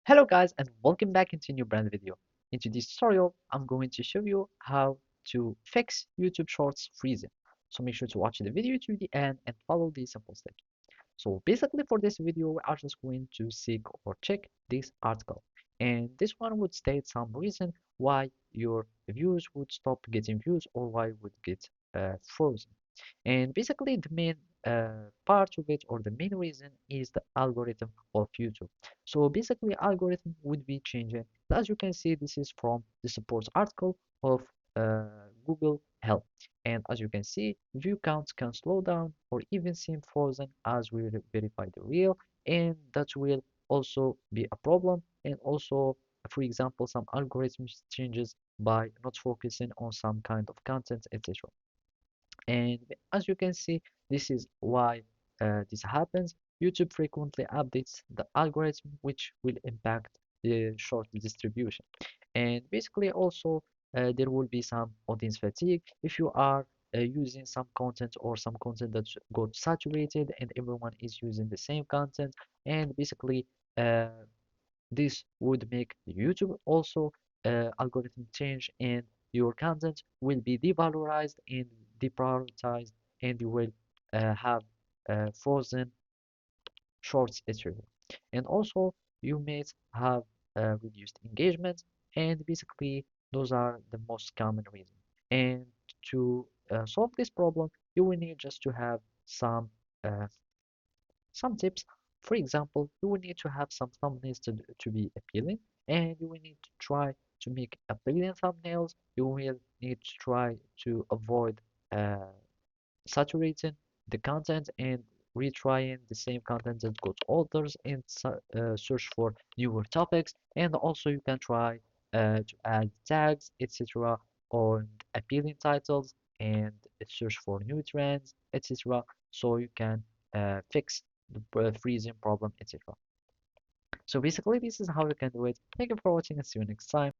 Hello guys and welcome back into a new brand video. In today's tutorial, I'm going to show you how to fix YouTube Shorts freezing. So make sure to watch the video to the end and follow these simple steps. So basically for this video, we are just going to seek or check this article. And this one would state some reason why your views would stop getting views or why would get frozen. And basically, the main part of it or the main reason is the algorithm of YouTube. So basically, algorithm would be changing. As you can see, this is from the support article of Google Help. And as you can see, view counts can slow down or even seem frozen as we verify the real, and that will also be a problem. And also, for example, some algorithms changes by not focusing on some kind of content, etc. And as you can see, this is why this happens. YouTube frequently updates the algorithm, which will impact the short distribution. And basically, also, there will be some audience fatigue if you are using some content or some content that got saturated and everyone is using the same content. And basically, uh, this would make YouTube also algorithm change and your content will be devalorized and deprioritized and you will have frozen shorts etc. And also you may have reduced engagement and basically those are the most common reasons. And to solve this problem, you will need just to have uh, some tips. For example, you will need to have some thumbnails to be appealing, and you will need to try to make appealing thumbnails. You will need to try to avoid uh, saturating the content and retrying the same content that got older and search for newer topics. And also you can try to add tags, etc. on appealing titles and search for new trends, etc. So you can fix the freezing problem, etc. So basically, this is how you can do it. Thank you for watching and see you next time.